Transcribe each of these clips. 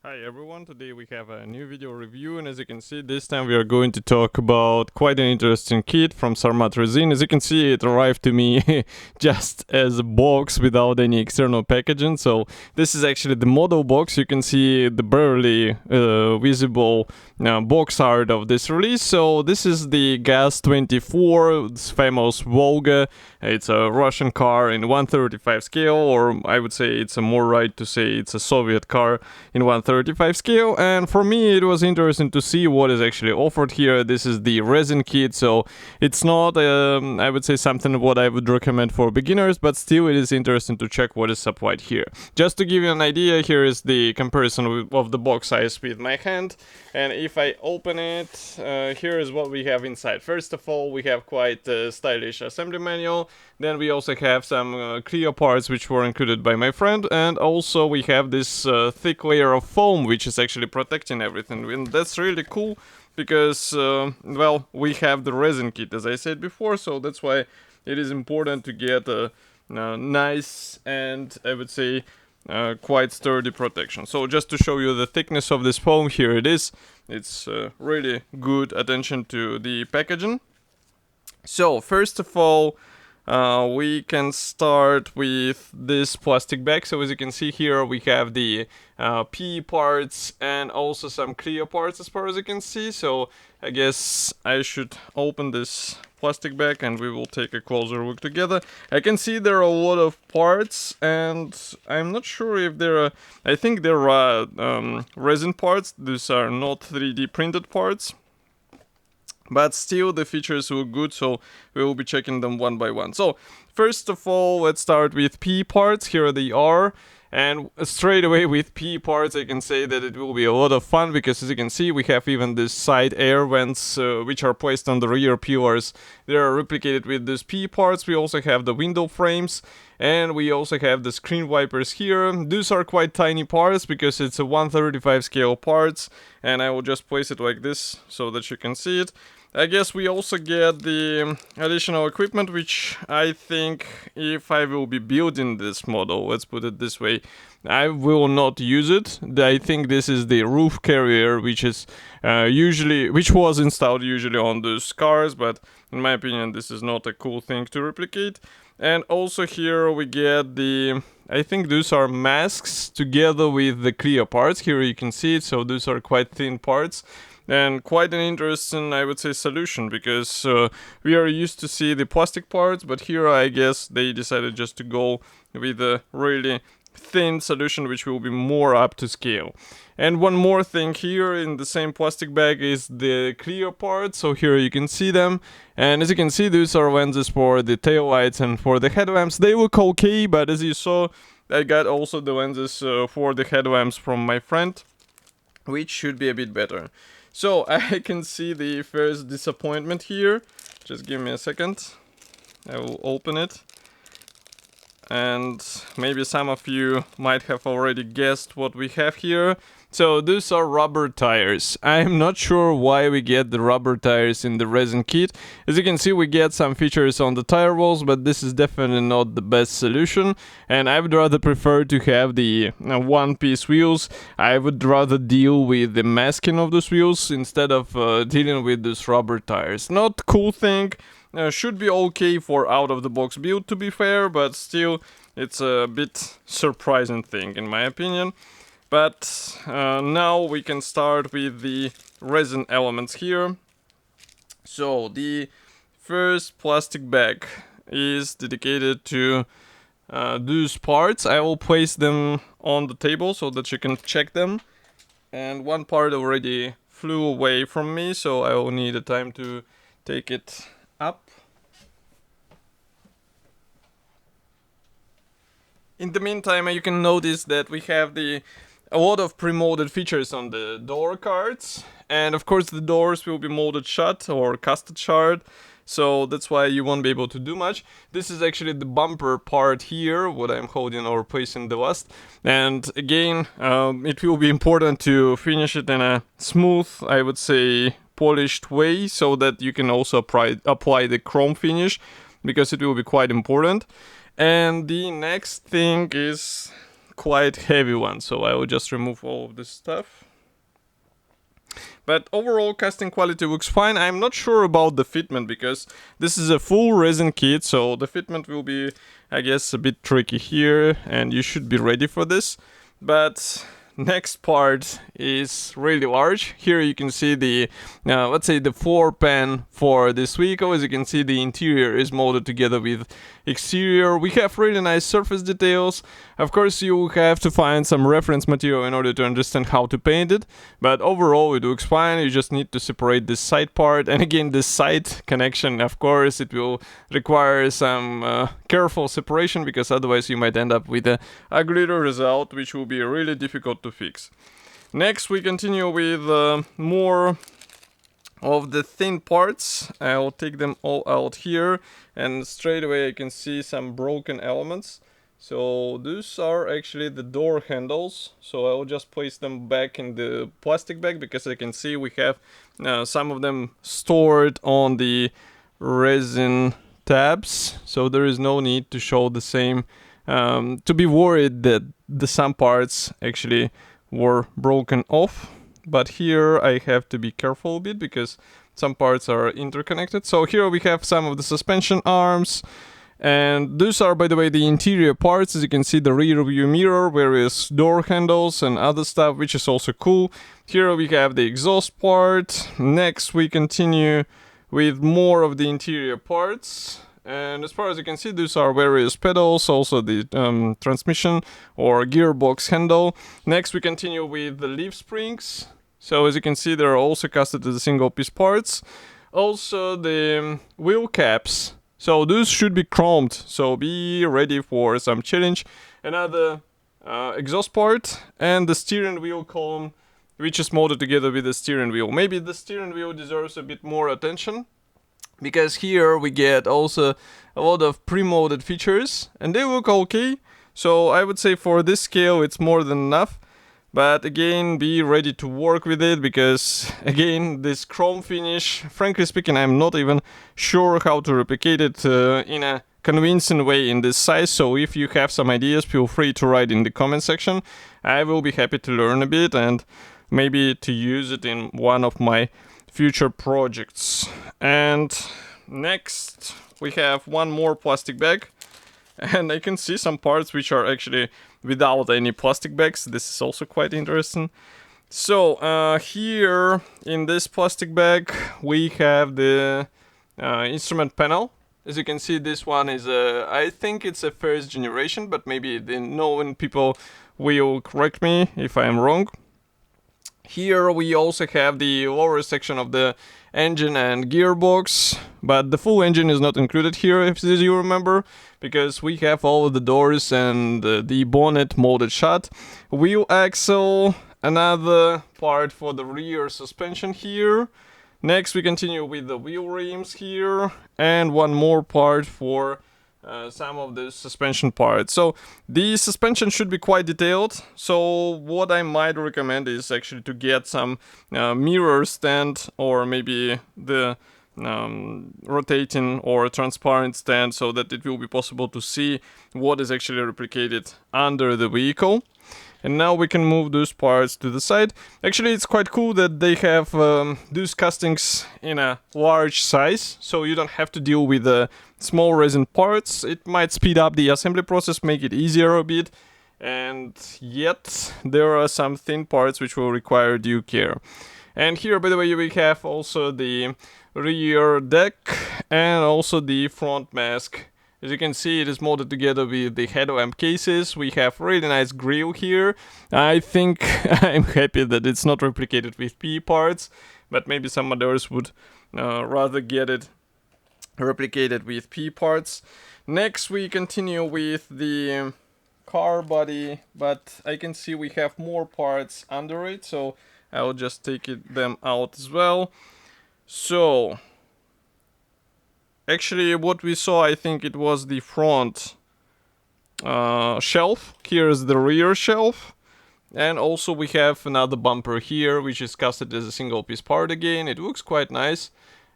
Hi everyone, today we have a new video review, and as you can see, this time we are going to talk about quite an interesting kit from Sarmat Resin. As you can see, it arrived to me just as a box without any external packaging. So this is actually the model box. You can see the barely visible box art of this release. So this is the GAZ-24, this famous Volga. It's a Russian car in 1/35 scale, or I would say it's a more right to say it's a Soviet car in 1/35 scale. And for me, it was interesting to see what is actually offered here. This is the resin kit, so it's not, I would say, something what I would recommend for beginners, but still it is interesting to check what is supplied here. Just to give you an idea, here is the comparison of the box size with my hand. And if I open it, here is what we have inside. First of all, we have quite a stylish assembly manual. Then we also have some clear parts which were included by my friend, and also we have this thick layer of foam which is actually protecting everything, and that's really cool because, well, we have the resin kit as I said before, so that's why it is important to get a nice and I would say quite sturdy protection. So just to show you the thickness of this foam, here it is. It's really good attention to the packaging. So first of all, we can start with this plastic bag. So as you can see here, we have the PE parts and also some clear parts as far as you can see. So I guess I should open this plastic bag and we will take a closer look together. I can see there are a lot of parts, and I'm not sure if there are, I think there are resin parts. These are not 3D printed parts. But still, the features look good, so we will be checking them one by one. So, first of all, let's start with P parts. Here they are. And straight away with P parts, I can say that it will be a lot of fun, because as you can see, we have even these side air vents, which are placed on the rear pillars. They are replicated with these P parts. We also have the window frames, and we also have the screen wipers here. These are quite tiny parts, because it's a 1/35 scale parts, and I will just place it like this, so that you can see it. I guess we also get the additional equipment, which I think if I will be building this model, let's put it this way, I will not use it. I think this is the roof carrier, which is which was installed usually on those cars, but in my opinion, this is not a cool thing to replicate. And also here we get the, I think those are masks together with the clear parts. Here you can see it, so those are quite thin parts. And quite an interesting, I would say, solution, because we are used to see the plastic parts, but here I guess they decided just to go with a really thin solution which will be more up to scale. And one more thing, here in the same plastic bag is the clear parts, so here you can see them. And as you can see, these are lenses for the tail lights and for the headlamps. They look okay, but as you saw, I got also the lenses for the headlamps from my friend, which should be a bit better. So I can see the first disappointment here. Just give me a second. I will open it. And maybe some of you might have already guessed what we have here. So these are rubber tires. I'm not sure why we get the rubber tires in the resin kit. As you can see, we get some features on the tire walls, but this is definitely not the best solution. And I would rather prefer to have the one-piece wheels. I would rather deal with the masking of those wheels instead of dealing with these rubber tires. Not cool thing. Should be okay for out-of-the-box build, to be fair, but still, it's a bit surprising thing, in my opinion. But now we can start with the resin elements here. So, the first plastic bag is dedicated to those parts. I will place them on the table so that you can check them. And one part already flew away from me, so I will need a time to take it up. In the meantime, you can notice that we have a lot of pre-molded features on the door cards, and of course the doors will be molded shut or casted shut, so that's why you won't be able to do much. This is actually the bumper part here, what I'm holding or placing the last, and again, it will be important to finish it in a smooth, I would say, polished way, so that you can also apply the chrome finish, because it will be quite important. And the next thing is quite heavy one, so I will just remove all of this stuff. But overall casting quality looks fine. I'm not sure about the fitment because this is a full resin kit, so the fitment will be, I guess, a bit tricky here, and you should be ready for this. But next part is really large. Here you can see the, let's say, the floor pan for this vehicle. As you can see, the interior is molded together with exterior. We have really nice surface details. Of course, you have to find some reference material in order to understand how to paint it, but overall it looks fine. You just need to separate this side part, and again, this side connection, of course, it will require some careful separation, because otherwise you might end up with a ugly result, which will be really difficult to fix. Next, we continue with more of the thin parts. I'll take them all out here, and straight away I can see some broken elements. So these are actually the door handles, so I will just place them back in the plastic bag, because I can see we have some of them stored on the resin tabs, so there is no need to show the same, to be worried that some parts actually were broken off. But here I have to be careful a bit, because some parts are interconnected. So here we have some of the suspension arms, and these are, by the way, the interior parts. As you can see, the rear view mirror, various door handles and other stuff, which is also cool. Here we have the exhaust part. Next we continue with more of the interior parts. And as far as you can see, these are various pedals, also the transmission or gearbox handle. Next we continue with the leaf springs. So as you can see, they're also casted as single piece parts. Also the wheel caps. So those should be chromed, so be ready for some challenge. Another exhaust part, and the steering wheel column, which is molded together with the steering wheel. Maybe the steering wheel deserves a bit more attention, because here we get also a lot of pre-molded features, and they look okay. So I would say for this scale it's more than enough. But again, be ready to work with it, because again, this chrome finish, frankly speaking, I'm not even sure how to replicate it in a convincing way in this size. So if you have some ideas, feel free to write in the comment section. I will be happy to learn a bit and maybe to use it in one of my future projects. And next we have one more plastic bag, and I can see some parts which are actually without any plastic bags. This is also quite interesting. So here in this plastic bag we have the instrument panel. As you can see, this one is I think it's a first generation, but maybe the known people will correct me if I am wrong. Here we also have the lower section of the engine and gearbox, but the full engine is not included here, if you remember, because we have all of the doors and the bonnet molded shut. Wheel axle, another part for the rear suspension here. Next we continue with the wheel rims here, and one more part for some of the suspension parts. So the suspension should be quite detailed, so what I might recommend is actually to get some mirror stand, or maybe the rotating or transparent stand, so that it will be possible to see what is actually replicated under the vehicle. And now we can move those parts to the side. Actually, it's quite cool that they have those castings in a large size, so you don't have to deal with the small resin parts. It might speed up the assembly process, make it easier a bit, and yet there are some thin parts which will require due care. And here, by the way, we have also the rear deck and also the front mask. As you can see, it is molded together with the headlamp cases. We have really nice grille here. I think I'm happy that it's not replicated with PE parts, but maybe some others would rather get it replicated with PE parts. Next we continue with the car body, but I can see we have more parts under it, so I'll just take them out as well. So actually what we saw, I think it was the front shelf. Here's the rear shelf, and also we have another bumper here which is casted as a single piece part again. It looks quite nice,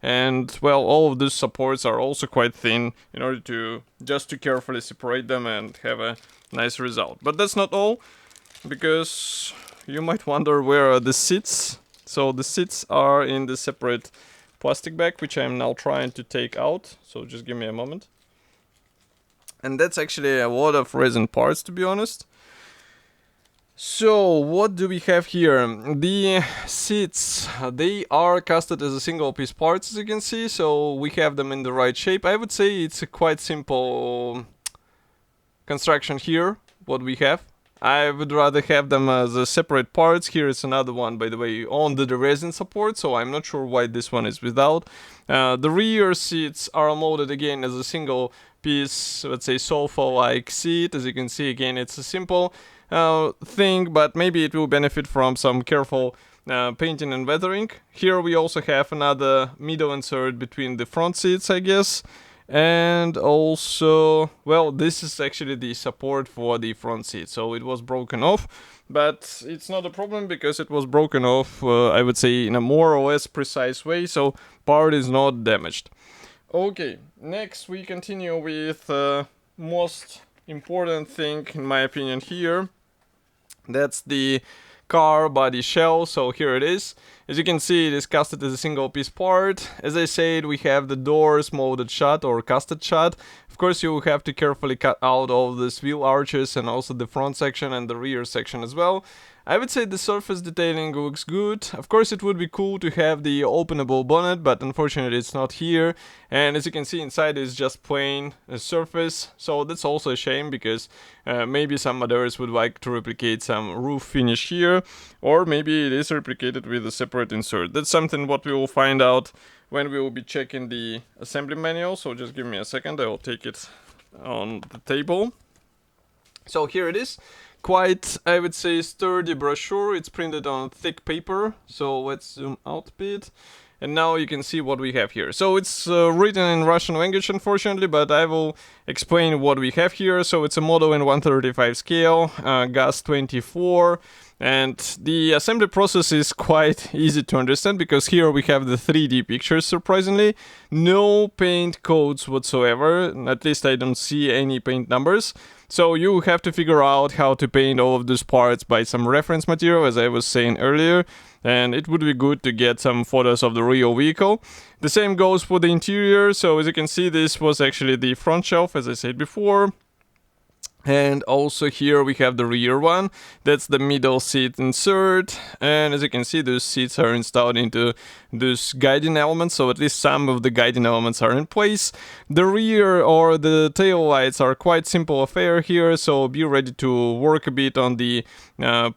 and well, all of these supports are also quite thin in order to just to carefully separate them and have a nice result. But that's not all, because you might wonder where are the seats. So the seats are in the separate plastic bag, which I'm now trying to take out, so just give me a moment. And that's actually a lot of resin parts, to be honest. So what do we have here? The seats, they are casted as a single piece parts, as you can see, so we have them in the right shape. I would say it's a quite simple construction here, what we have. I would rather have them as separate parts. Here is another one, by the way, on the resin support, so I'm not sure why this one is without. The rear seats are molded again as a single piece, let's say sofa-like seat. As you can see, again, it's a simple thing, but maybe it will benefit from some careful painting and weathering. Here we also have another middle insert between the front seats, I guess. And also, well, this is actually the support for the front seat, so it was broken off, but it's not a problem because it was broken off, I would say, in a more or less precise way, so part is not damaged. Okay, next we continue with most important thing, in my opinion, here. That's the car body shell. So here it is. As you can see, it is casted as a single piece part. As I said, we have the doors molded shut or casted shut. Of course, you will have to carefully cut out all these wheel arches and also the front section and the rear section as well. I would say the surface detailing looks good. Of course, it would be cool to have the openable bonnet, but unfortunately it's not here. And as you can see, inside is just plain surface, so that's also a shame, because maybe some others would like to replicate some roof finish here, or maybe it is replicated with a separate insert. That's something what we will find out when we will be checking the assembly manual, so just give me a second, I will take it on the table. So here it is. Quite, I would say, sturdy brochure. It's printed on thick paper, so let's zoom out a bit. And now you can see what we have here. So it's written in Russian language, unfortunately, but I will explain what we have here. So it's a model in 1/35 scale, GAZ-24. And the assembly process is quite easy to understand, because here we have the 3D pictures, surprisingly. No paint codes whatsoever, at least I don't see any paint numbers. So you have to figure out how to paint all of these parts by some reference material, as I was saying earlier. And it would be good to get some photos of the real vehicle. The same goes for the interior. So as you can see, this was actually the front shelf, as I said before. And also here we have the rear one. That's the middle seat insert. And as you can see, those seats are installed into those guiding elements, so at least some of the guiding elements are in place. The rear or the tail lights are quite simple affair here, so be ready to work a bit on the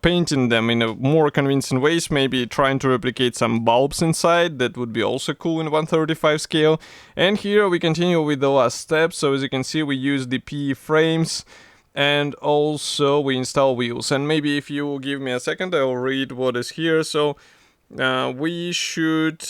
painting them in a more convincing ways, maybe trying to replicate some bulbs inside. That would be also cool in 1/35 scale. And here we continue with the last step. So as you can see, we use the PE frames. And also we install wheels, and maybe if you will give me a second, I will read what is here. So we should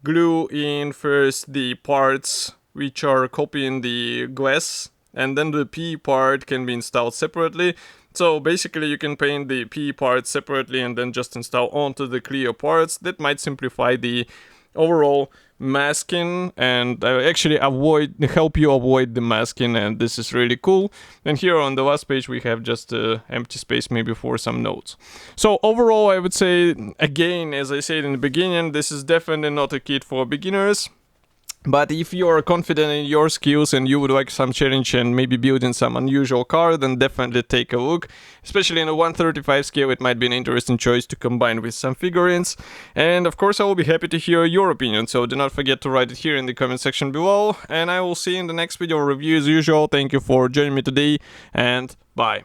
glue in first the parts which are copying the glass, and then the PE part can be installed separately. So basically you can paint the PE parts separately and then just install onto the clear parts. That might simplify the overall masking and actually help you avoid the masking, and this is really cool. And here on the last page we have just empty space maybe for some notes. So overall, I would say, again, as I said in the beginning, this is definitely not a kit for beginners. But if you are confident in your skills and you would like some challenge and maybe building some unusual car, then definitely take a look. Especially in a 1/35 scale, it might be an interesting choice to combine with some figurines. And of course, I will be happy to hear your opinion, so do not forget to write it here in the comment section below. And I will see you in the next video review as usual. Thank you for joining me today, and bye.